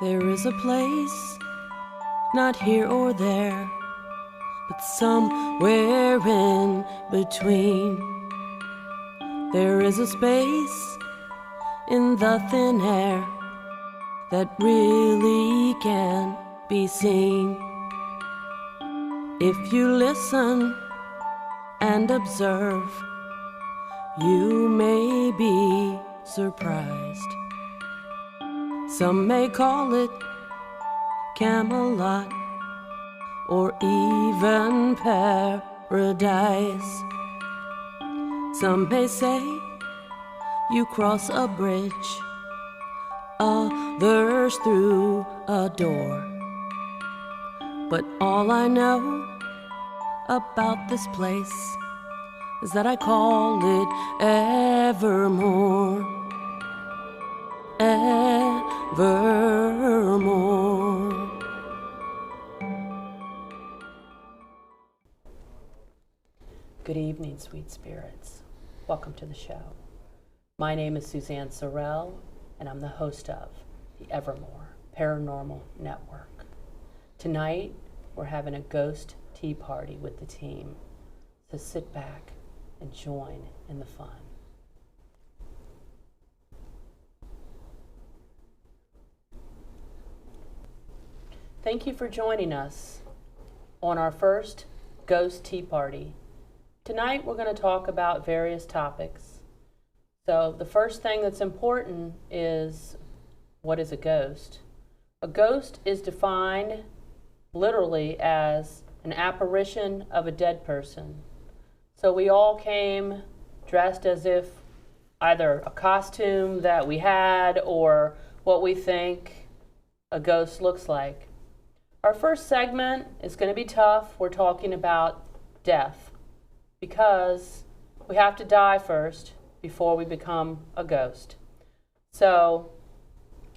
There is a place, not here or there, but somewhere in between. There is a space in the thin air that really can't be seen. If you listen and observe, you may be surprised. Some may call it Camelot or even paradise. Some may say you cross a bridge, others through a door. But all I know about this place is that I call it Evermore. Evermore. Good evening, sweet spirits. Welcome to the show. My name is Suzanne Sorrell, and I'm the host of the Evermore Paranormal Network. Tonight, we're having a ghost tea party with the team, so sit back and join in the fun. Thank you for joining us on our first ghost tea party. Tonight, we're going to talk about various topics. So the first thing that's important is, what is a ghost? A ghost is defined literally as an apparition of a dead person. So we all came dressed as if either a costume that we had or what we think a ghost looks like. Our first segment is going to be tough. We're talking about death because we have to die first before we become a ghost. So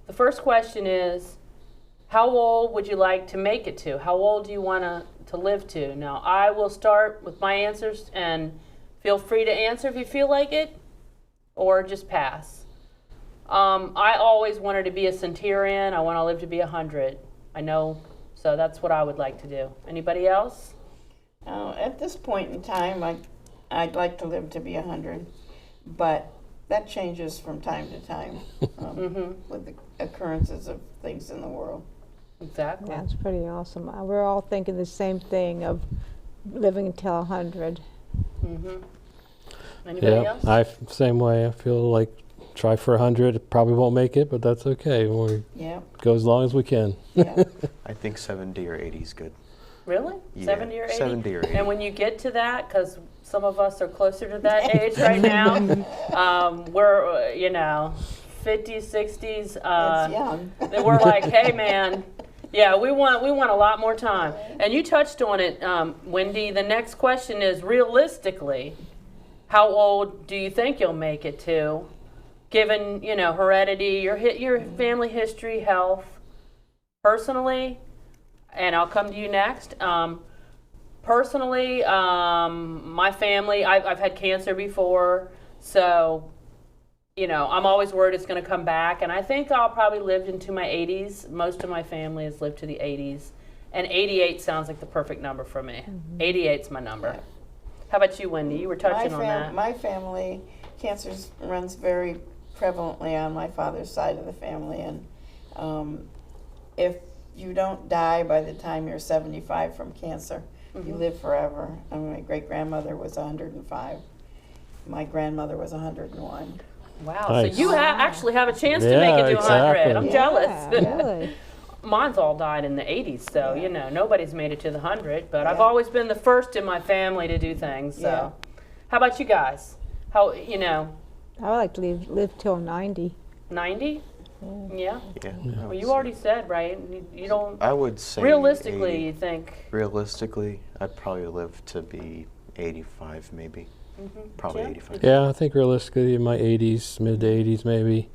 the first question is, how old would you like to make it to? How old do you want to live to? Now, I will start with my answers, and feel free to answer if you feel like it, or just pass. I always wanted to be a centurion. I want to live to be 100. I know, so that's what I would like to do. Anybody else? At this point in time, I'd like to live to be 100, but that changes from time to time with the occurrences of things in the world. Exactly. That's pretty awesome. We're all thinking the same thing of living until 100. Anybody else? Same way. I feel like try for 100. Probably won't make it, but that's okay. We'll go as long as we can. Yeah. I think 70 or 80 is good. Really? Yeah, 70 or 80? 70 or 80. And when you get to that, because some of us are closer to that age right now, we're, 50s, 60s. It's young. We're like, hey, man, yeah, we want a lot more time. And you touched on it, Wendy. The next question is, realistically, how old do you think you'll make it to, given, heredity, your family history, health? Personally, and I'll come to you next. Personally, my family, I've had cancer before, so, I'm always worried it's going to come back. And I think I'll probably live into my 80s. Most of my family has lived to the 80s. And 88 sounds like the perfect number for me. 88's my number. How about you, Wendy? You were touching on that. My family, cancer runs very prevalently on my father's side of the family. And if you don't die by the time you're 75 from cancer, you live forever. My great-grandmother was 105. My grandmother was 101. Wow, nice. So you actually have a chance to make it to 100. I'm jealous. Really? Mine's all died in the 80s, so, nobody's made it to the 100. But I've always been the first in my family to do things, so. Yeah. How about you guys? How, I would like to live till 90. 90? Yeah. Yeah. Well, you already said, right? You don't. I would say Realistically, 80. you think. Realistically, I'd probably live to be 85, maybe. Probably Jim? 85. Yeah, I think realistically in my 80s, mid to 80s maybe.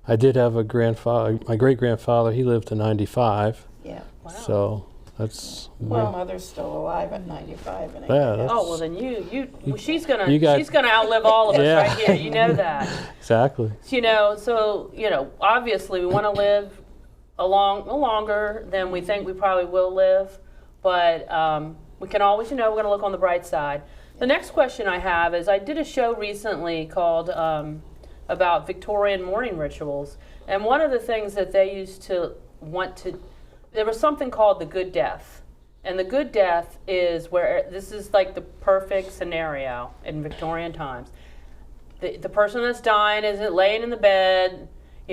I did have a grandfather, my great-grandfather, he lived to 95. Yeah. Wow. So that's... My mother's still alive at 95. And Yeah, Oh, well then she's gonna outlive all of us Yeah. right here. You know that. Exactly. So obviously we want to live longer than we think we probably will live, but we can always, we're going to look on the bright side. The next question I have is, I did a show recently called about Victorian mourning rituals, and one of the things that they used to there was something called the good death. And the good death is where, this is like the perfect scenario in Victorian times. The person that's dying isn't laying in the bed,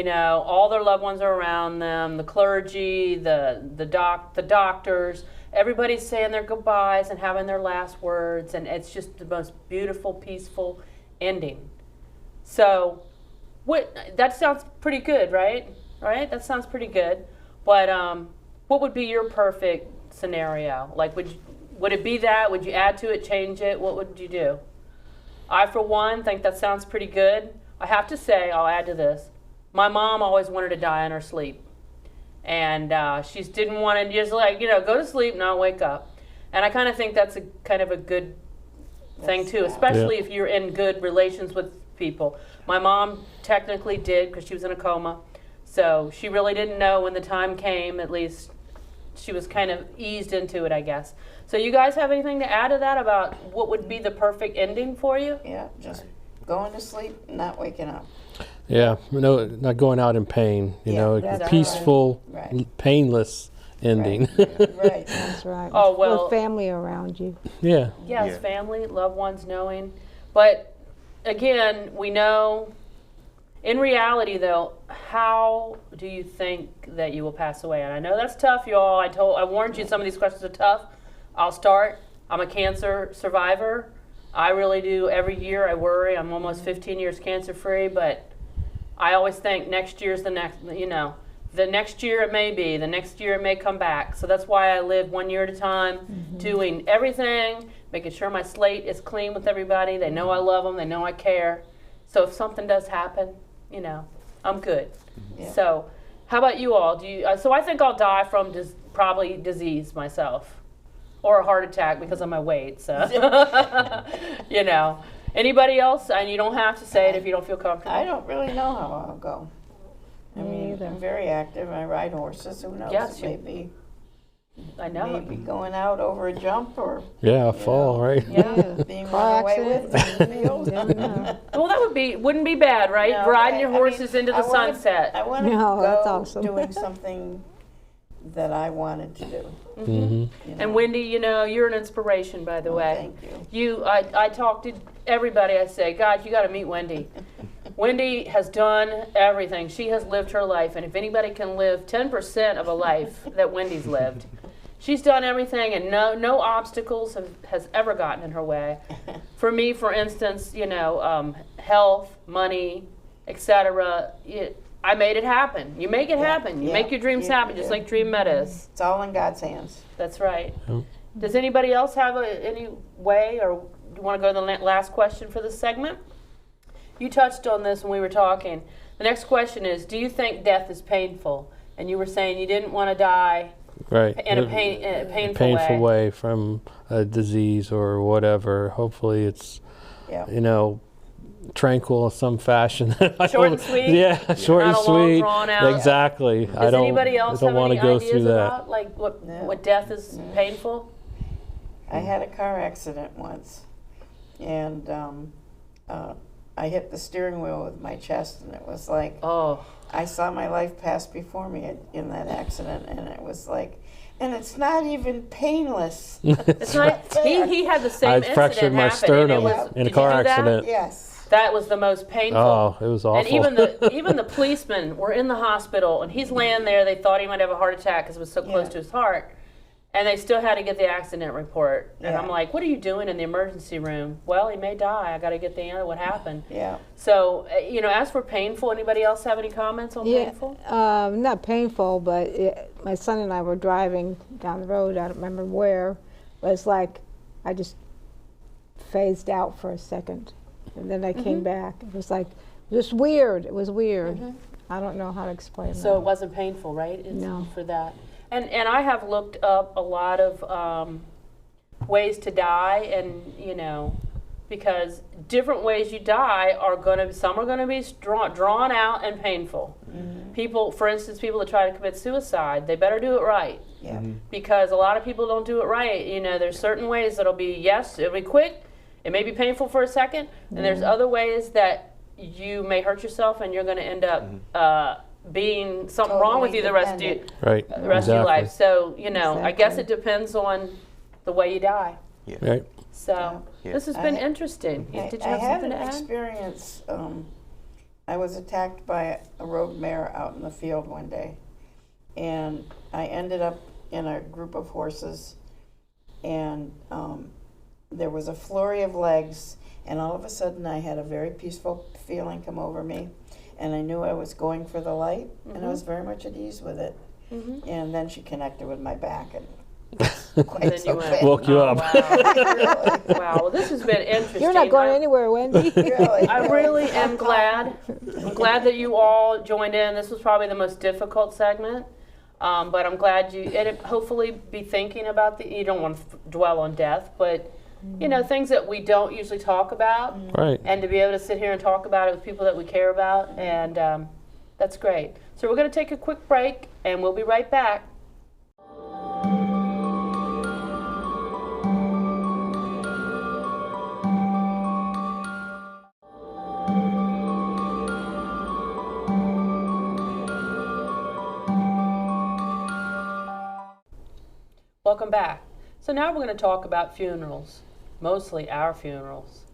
all their loved ones are around them, the clergy, the doctors, everybody's saying their goodbyes and having their last words, and it's just the most beautiful, peaceful ending. So, that sounds pretty good, right? Right? That sounds pretty good. But what would be your perfect scenario? Like, would it be that? Would you add to it, change it? What would you do? I, for one, think that sounds pretty good. I have to say, I'll add to this. My mom always wanted to die in her sleep. And she didn't want to just go to sleep, not wake up. And I kind of think that's a kind of a good thing too, especially if you're in good relations with people. My mom technically did, because she was in a coma. So she really didn't know when the time came, at least she was kind of eased into it, I guess. So you guys have anything to add to that about what would be the perfect ending for you? Yeah, just going to sleep, not waking up. Yeah, no, not going out in pain. That's peaceful, right. painless ending. Right. That's right. Oh, well. With family around you. Yeah. Yes, family, loved ones knowing. But again, we know, in reality though, how do you think that you will pass away? And I know that's tough, y'all. I warned you some of these questions are tough. I'll start. I'm a cancer survivor. I really do. Every year I worry. I'm almost 15 years cancer free, but I always think next year's the next, the next year it may be, the next year it may come back. So that's why I live 1 year at a time, doing everything, making sure my slate is clean with everybody. They know I love them. They know I care. So if something does happen, I'm good. Yeah. So how about you all? So I think I'll die from probably disease myself, or a heart attack because of my weight. So, Anybody else? And you don't have to say it if you don't feel comfortable. I don't really know how I'll go. I mean, either. I'm very active. I ride horses. Who knows? Yes, Maybe I know. maybe going out over a jump or Yeah, fall, right? Yeah. being Car run away with. accident. in the field. Never know. Well, that wouldn't be bad, right? No, Riding your I mean, horses into the I wanna- sunset. I want to No, that's go awesome. doing something that I wanted to do. Mm-hmm. And Wendy, you're an inspiration, by the way. Thank you. I talk to everybody. I say, God, you got to meet Wendy. Wendy has done everything. She has lived her life, and if anybody can live 10% of a life that Wendy's lived, she's done everything, and no obstacles has ever gotten in her way. For me, for instance, health, money, etc. I made it happen. You make it happen. You make your dreams happen, just like Dream Meadows. It's all in God's hands. That's right. Yep. Does anybody else have any way, or do you want to go to the last question for this segment? You touched on this when we were talking. The next question is, do you think death is painful? And you were saying you didn't want to die Right. in a painful way from a disease or whatever. Hopefully it's, Yeah. tranquil in some fashion. Short and sweet? Yeah, short and Not a long, sweet. drawn out. Exactly. Does anybody else have want any to go ideas through that. about like what No. death is painful? I had a car accident once, and I hit the steering wheel with my chest, and it was like Oh, I saw my life pass before me in that accident, and it was like, and it's not even painless. it's not. He had the same I incident fractured my happen, and sternum it was, in a did car you do that? accident. Yes. That was the most painful. Oh, it was awful. And even the policemen were in the hospital, and he's laying there. They thought he might have a heart attack because it was so close to his heart, and they still had to get the accident report. And I'm like, "What are you doing in the emergency room?" Well, he may die. I got to get the answer. What happened? Yeah. So, as for painful, anybody else have any comments on painful? Not painful, but my son and I were driving down the road. I don't remember where. But it's like I just phased out for a second, and then I came back. It was like just weird. It was weird. I don't know how to explain So it that. wasn't painful, right? No. For that. And I have looked up a lot of ways to die, and because different ways you die are some are going to be drawn out and painful. People, for instance, people that try to commit suicide, they better do it right. Yeah. Because a lot of people don't do it right. You know, there's certain ways that'll be, yes, it'll be quick, it may be painful for a second, and there's other ways that you may hurt yourself and you're going to end up being something wrong with you the rest of your, of your life. So, you know, I guess it depends on the way you die. Yeah. Right. So, this has been interesting. Did you have something to add? I had an experience. I was attacked by a road mare out in the field one day, and I ended up in a group of horses, and there was a flurry of legs, and all of a sudden I had a very peaceful feeling come over me, and I knew I was going for the light, and I was very much at ease with it. And then she connected with my back, and quite so bad. Woke you up. Wow. Wow. Well, this has been interesting. You're not going anywhere, Wendy. Really. I really am glad. I'm glad that you all joined in. This was probably the most difficult segment, but I'm glad it hopefully be thinking about you don't want to dwell on death, but you know, things that we don't usually talk about, Right. and to be able to sit here and talk about it with people that we care about, and that's great. So we're going to take a quick break, and we'll be right back. Welcome back. So now we're going to talk about funerals, mostly our funerals.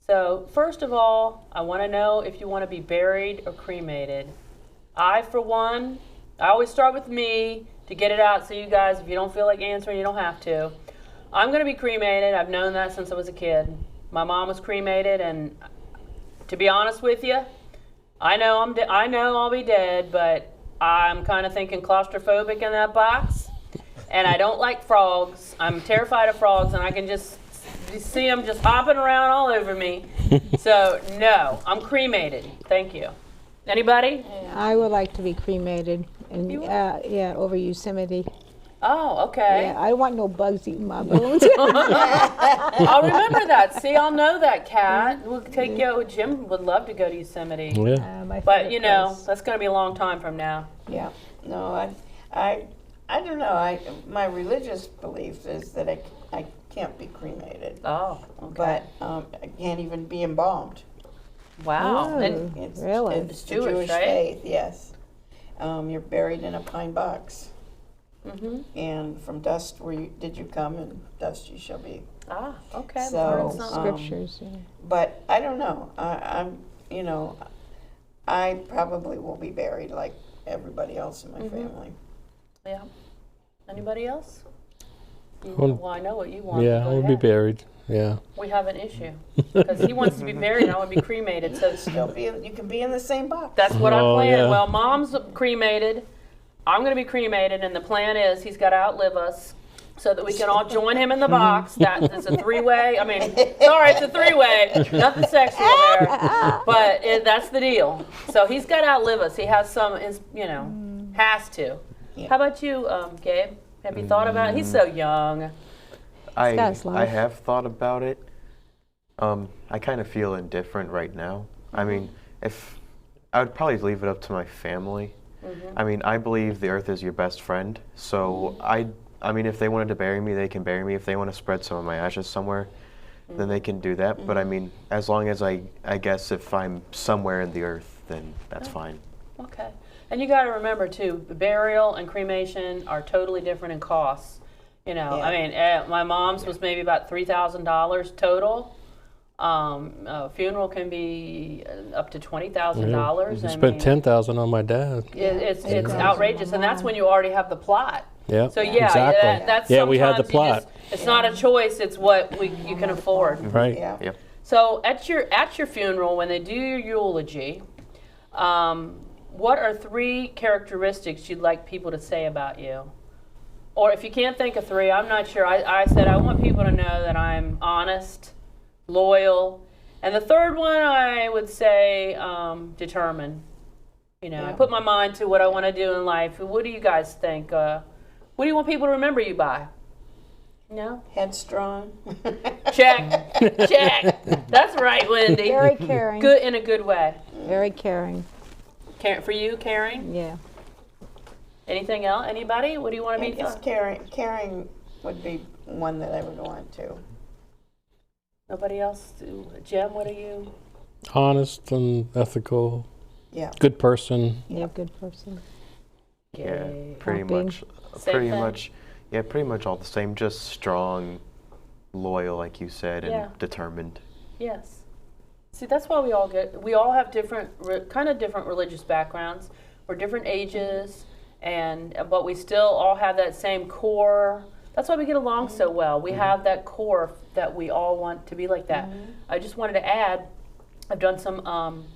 So first of all, I want to know if you want to be buried or cremated. I, for one, I always start with me to get it out so you guys, if you don't feel like answering, you don't have to. I'm going to be cremated. I've known that since I was a kid. My mom was cremated, and to be honest with you, I know I'll be dead, but I'm kind of thinking claustrophobic in that box. And I don't like frogs. I'm terrified of frogs, and I can just see them just hopping around all over me. So, no, I'm cremated. Thank you. Anybody? I would like to be cremated, and over Yosemite. Oh, okay. Yeah, I don't want no bugs eating my bones. I'll remember that. See, I'll know that, Kat. We'll take you. Jim would love to go to Yosemite. Yeah. But, you know, that's going to be a long time from now. Yeah. No, I don't know. My religious belief is that I can't be cremated. Oh, okay. But I can't even be embalmed. Wow. Oh, And really? It's the Jewish, Jewish right? faith, yes. You're buried in a pine box. Mm-hmm. And from dust did you come, and dust you shall be. Ah, okay. So, Learned something. Scriptures. Yeah. But I don't know. I probably will be buried like everybody else in my family. Yeah. Anybody else? Well, I know what you want. Yeah, Go I would be ahead. buried. Yeah. We have an issue because he wants to be buried and I want to be cremated. So You can be in the same box. that's what I'm Oh, planning. yeah. Well, Mom's cremated. I'm going to be cremated, and the plan is he's got to outlive us so that we can all join him in the box. That is a three-way. I mean, sorry, it's a three-way. Nothing sexual there, but that's the deal. So he's got to outlive us. He has has to. Yeah. How about you, Gabe? Have you thought about it? He's so young. I God's life. I have thought about it. I kind of feel indifferent right now. I mean, if I would probably leave it up to my family. I mean, I believe the earth is your best friend. So I mean, if they wanted to bury me, they can bury me. If they want to spread some of my ashes somewhere, then they can do that. But I mean, as long as I guess if I'm somewhere in the earth, then that's fine. Okay. And you got to remember, too, the burial and cremation are totally different in costs. You know, Yeah. I mean, my mom's was maybe about $3,000 total. A funeral can be up to $20,000. I spent $10,000 on my dad. It's outrageous, and that's when you already have the plot. Yeah. So yeah, exactly. that's Yeah, we had the sometimes plot. it's not a choice; it's what you can afford. Right. Yeah. Yep. So at your funeral, when they do your eulogy, what are 3 characteristics you'd like people to say about you? Or if you can't think of 3, I'm not sure. I said I want people to know that I'm honest, loyal, and the third one I would say determined. You know, I put my mind to what I want to do in life. What do you guys think? What do you want people to remember you by? No? Headstrong. Check. Check. That's right, Wendy. Very caring. Good in a good way. Very caring. For you, caring? Yeah. Anything else? Anybody? What do you want to I be? guess caring would be one that I would want to. Nobody else? Jim, what are you? Honest and ethical, Yeah. good person. Yeah, good person. Yeah, Yay. pretty Helping. much. Same Pretty thing? much. Yeah, pretty much all the same. Just strong, loyal, like you said, and Yeah. determined. Yes. See, that's why we all have different, kind of different religious backgrounds. We're different ages, but we still all have that same core. That's why we get along so well. We have that core that we all want to be like that. I just wanted to add, I've done some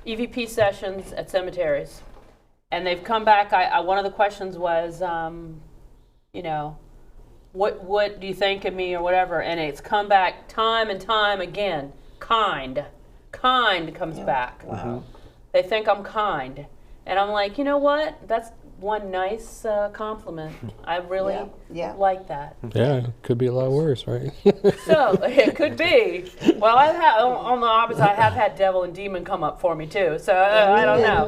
EVP sessions at cemeteries, and they've come back. One of the questions was, you know, what do you think of me or whatever, and it's come back time and time again. Kind comes back. Wow. They think I'm kind, and I'm like, you know what? That's one nice compliment. I really Yeah. like that. Yeah, it could be a lot worse, right? So it could be. Well, on the opposite, I have had devil and demon come up for me too. So I don't know.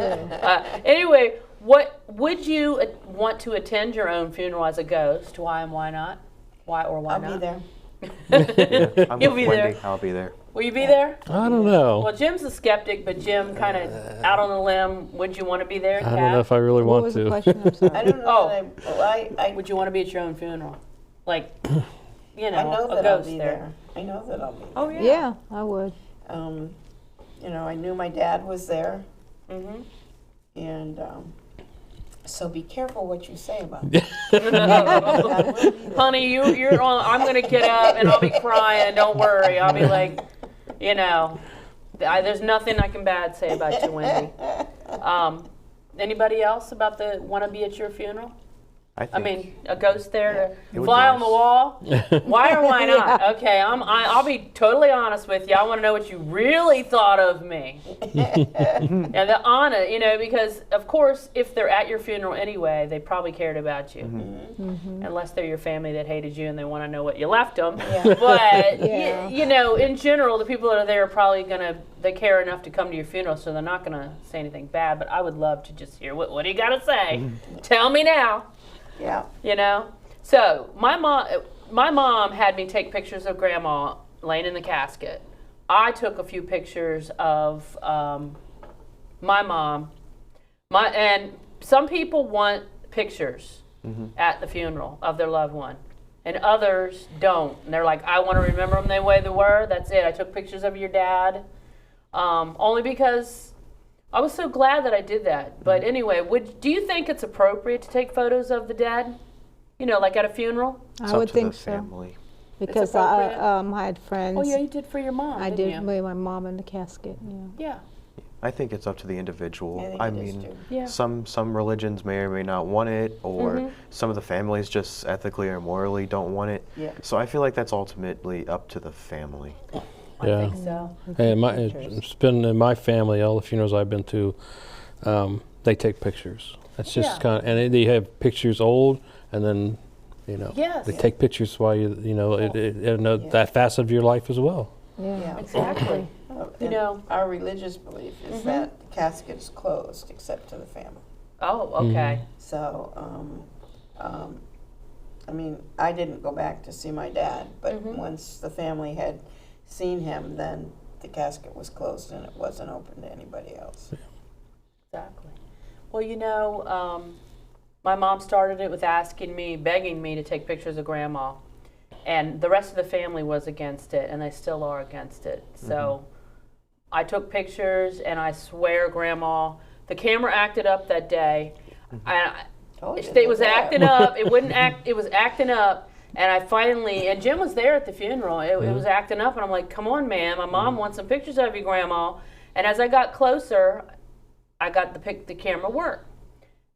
Anyway, what would you want to attend your own funeral as a ghost? Why and why not? Why or why I'll not? be there. Yeah, I'm You'll with be Wendy. there. I'll be there. Will you be there? I don't know. Well, Jim's a skeptic, but Jim kind of out on a limb. Would you want to be there, I Kat? don't know if I really What want was the to. question? I'm sorry. I don't know. Oh. I Would you want to be at your own funeral? Like, you know, I know a that I'll ghost be there. there. I know that I'll be there. Oh, yeah. Yeah, I would. You know, I knew my dad was there, Mm-hmm. and so be careful what you say about me. I will be there. Honey, you're on. I'm gonna get up and I'll be crying. Don't worry. I'll be like, you know, there's nothing I can bad say about you, Wendy. Anybody else want to be at your funeral? I mean, a ghost there It to would fly be on the nice. wall? Why or why not? Okay, I'll be totally honest with you. I want to know what you really thought of me. And the honor, you know, because of course, if they're at your funeral anyway, they probably cared about you. Unless they're your family that hated you and they want to know what you left them. Yeah. But Yeah. you know, in general, the people that are there are probably they care enough to come to your funeral, so they're not gonna say anything bad. But I would love to just hear what do you got to say? Tell me now. Yeah. You know, so my mom had me take pictures of Grandma laying in the casket. I took a few pictures of my mom. And some people want pictures at the funeral of their loved one, and others don't. And they're like, I want to remember them the way they were. That's it. I took pictures of your dad, only because I was so glad that I did that. But anyway, do you think it's appropriate to take photos of the dead? You know, like at a funeral? It's I up would to think the so. family. Because appropriate? I had friends. Oh, yeah, you did for your mom. I didn't did you? lay my mom in the casket. Yeah. Yeah. I think it's up to the individual. I think it is mean, too. Yeah. some religions may or may not want it, or some of the families just ethically or morally don't want it. Yeah. So I feel like that's ultimately up to the family. I Yeah. think so. Hey, it's been in my family, all the funerals I've been to, they take pictures. That's just Yeah. kind of, and they have pictures old, and then, you know, Yes. they take pictures while you know, that facet of your life as well. Yeah. Yeah. Exactly. You And know. our religious belief is that the casket is closed except to the family. Oh, okay. So, I mean, I didn't go back to see my dad, but once the family had seen him, then the casket was closed and it wasn't open to anybody else. Exactly. Well, you know, my mom started it with begging me to take pictures of Grandma. And the rest of the family was against it, and they still are against it. So I took pictures, and I swear, Grandma, the camera acted up that day. It was acting up. It wouldn't act. It was acting up, and I finally. And Jim was there at the funeral. It was acting up, and I'm like, "Come on, man! My mom wants some pictures of you, Grandma." And as I got closer, I got the camera work,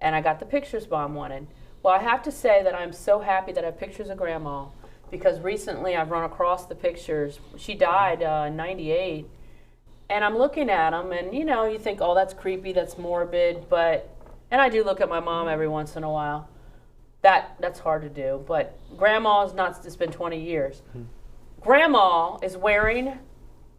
and I got the pictures Mom wanted. Well, I have to say that I'm so happy that I have pictures of Grandma, because recently I've run across the pictures. She died in '98, and I'm looking at them, and you know, you think, "Oh, that's creepy, that's morbid," but. And I do look at my mom every once in a while. That's hard to do. But Grandma's not, it's been 20 years. Grandma is wearing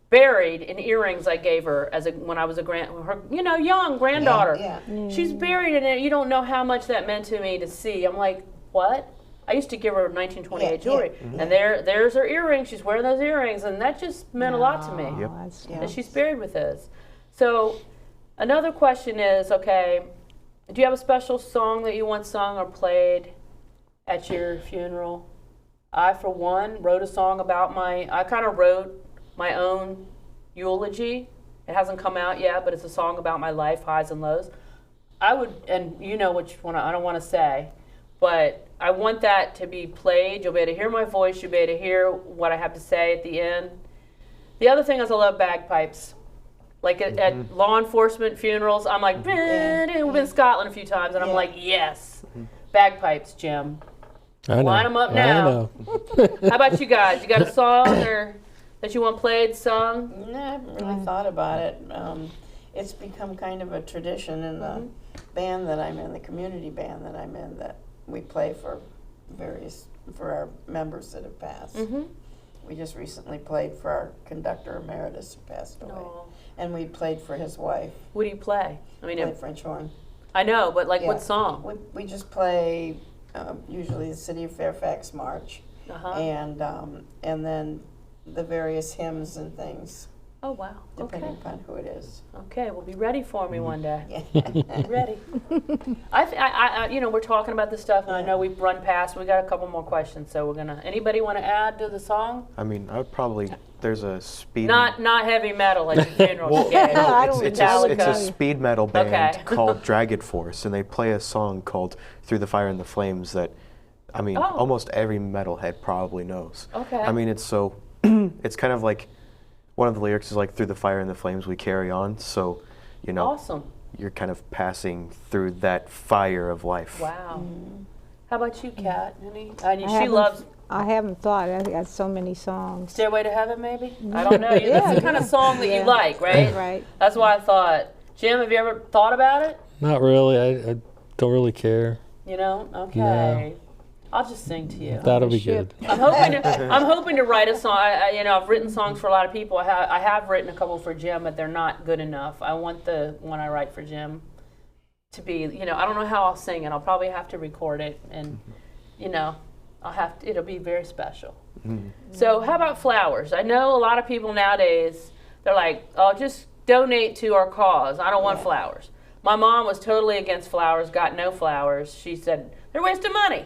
buried in earrings I gave her when I was young granddaughter. Yeah. She's buried in it. You don't know how much that meant to me to see. I'm like, what? I used to give her 1928 jewelry, and there's her earrings. She's wearing those earrings, and that just meant a lot to me. Yep. And she's buried with us. So another question is, okay, do you have a special song that you want sung or played at your funeral? I, for one, wrote a song about I kind of wrote my own eulogy. It hasn't come out yet, but it's a song about my life, highs and lows. I would, and you know which one, I don't want to say, but I want that to be played. You'll be able to hear my voice. You'll be able to hear what I have to say at the end. The other thing is I love bagpipes. Like at law enforcement funerals, I'm like, we've been in Scotland a few times, and I'm like, yes, bagpipes, Jim. I know. Line them up now. How about you guys? You got a song that you want played, sung? No, I haven't really thought about it. It's become kind of a tradition in the band that I'm in, the community band that I'm in, that we play for our members that have passed. We just recently played for our conductor emeritus who passed away. And we played for his wife. What do you play? I mean, Played French horn. I know, but like what song? We just play usually the City of Fairfax March, and then the various hymns and things. Oh wow! Depending upon who it is. Okay, well, be ready for me one day. Yeah. Be ready. We're talking about this stuff, and I know we've run past. We got a couple more questions, so we're gonna. Anybody want to add to the song? I mean, I would probably. There's a speed. Not heavy metal like the funeral. Well, Gabe. it's a speed metal band called Dragon Force, and they play a song called "Through the Fire and the Flames" that, I mean, almost every metalhead probably knows. Okay. I mean, it's so. It's kind of like. One of the lyrics is like, "Through the fire and the flames we carry on." So, Awesome. You're kind of passing through that fire of life. Wow. How about you, Kat? She loves. I haven't thought. I got so many songs. Stairway to Heaven, maybe? I don't know. That's the kind of song that you like, right? Right. That's why I thought. Jim, have you ever thought about it? Not really. I don't really care. You know? Okay. No. I'll just sing to you. That'll be good. I'm hoping to write a song. I've written songs for a lot of people. I have written a couple for Jim, but they're not good enough. I want the one I write for Jim to be, I don't know how I'll sing it. I'll probably have to record it, and it'll be very special. So how about flowers? I know a lot of people nowadays, they're like, oh, just donate to our cause. I don't want flowers. My mom was totally against flowers, got no flowers. She said, they're wasting money.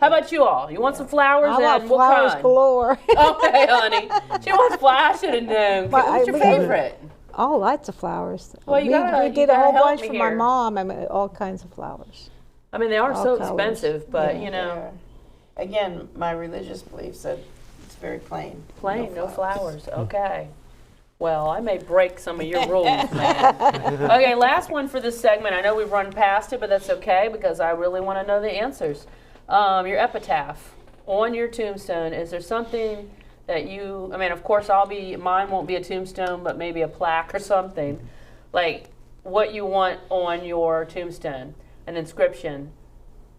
How about you all? You want some flowers? I want flowers galore. Okay, honey. She wants flowers. I should have known. What's your favorite? Oh, lots of flowers. Well, we did a whole bunch for my mom. I mean, all kinds of flowers. I mean, they are so expensive, but Again, my religious belief said it's very plain. Plain, no flowers. Okay. Well, I may break some of your rules, man. Okay, last one for this segment. I know we've run past it, but that's okay because I really want to know the answers. Your epitaph on your tombstone, is there something that of course mine won't be a tombstone, but maybe a plaque or something, like what you want on your tombstone, an inscription.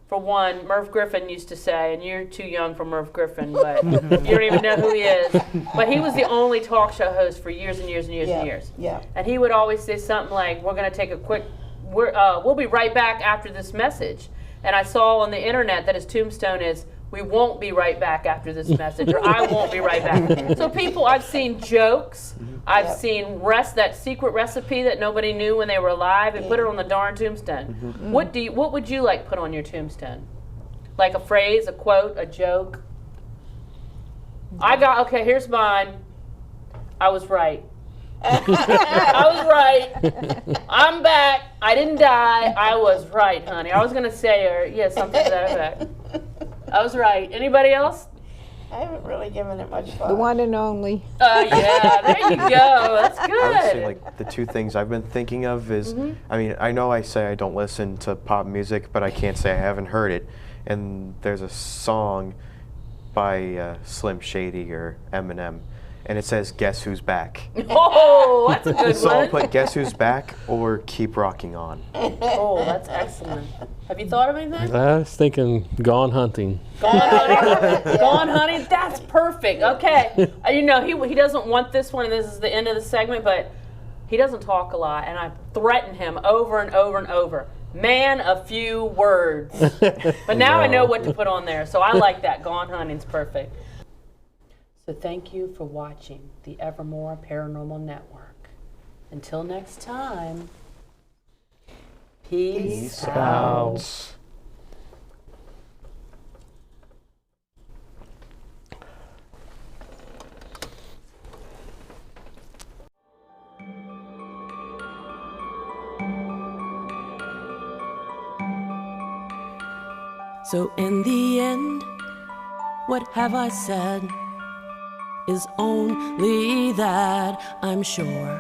For one, Merv Griffin used to say, and you're too young for Merv Griffin, but you don't even know who he is, but he was the only talk show host for years and years and years and years. Yeah. And he would always say something like, we're going to take a quick, we'll be right back after this message. And I saw on the internet that his tombstone is, we won't be right back after this message, or I won't be right back. So people, I've seen jokes, I've seen that secret recipe that nobody knew when they were alive, and put it on the darn tombstone. What would you like put on your tombstone? Like a phrase, a quote, a joke? Here's mine. I was right. I was right. I'm back. I didn't die. I was right, honey. I was going to say, something to that effect. I was right. Anybody else? I haven't really given it much thought. The one and only. Yeah, there you go. That's good. I would say like the two things I've been thinking of is, I mean, I know I say I don't listen to pop music, but I can't say I haven't heard it. And there's a song by Slim Shady or Eminem, and it says "Guess Who's Back." Oh, that's a good So I'll one. put "Guess Who's Back" or "Keep Rocking On." Oh, that's excellent. Have you thought of anything? I was thinking Gone Hunting. Gone hunting. Gone hunting. That's perfect. Okay. You know, he doesn't want this one, and this is the end of the segment, but he doesn't talk a lot, and I threaten him over and over and over. Man, a few words. But now I know what to put on there, so I like that. Gone hunting's perfect. So thank you for watching the Evermore Paranormal Network. Until next time, peace out. So in the end, what have I said is only that I'm sure.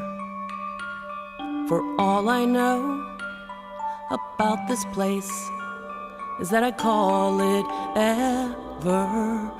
For all I know about this place is that I call it Evermore.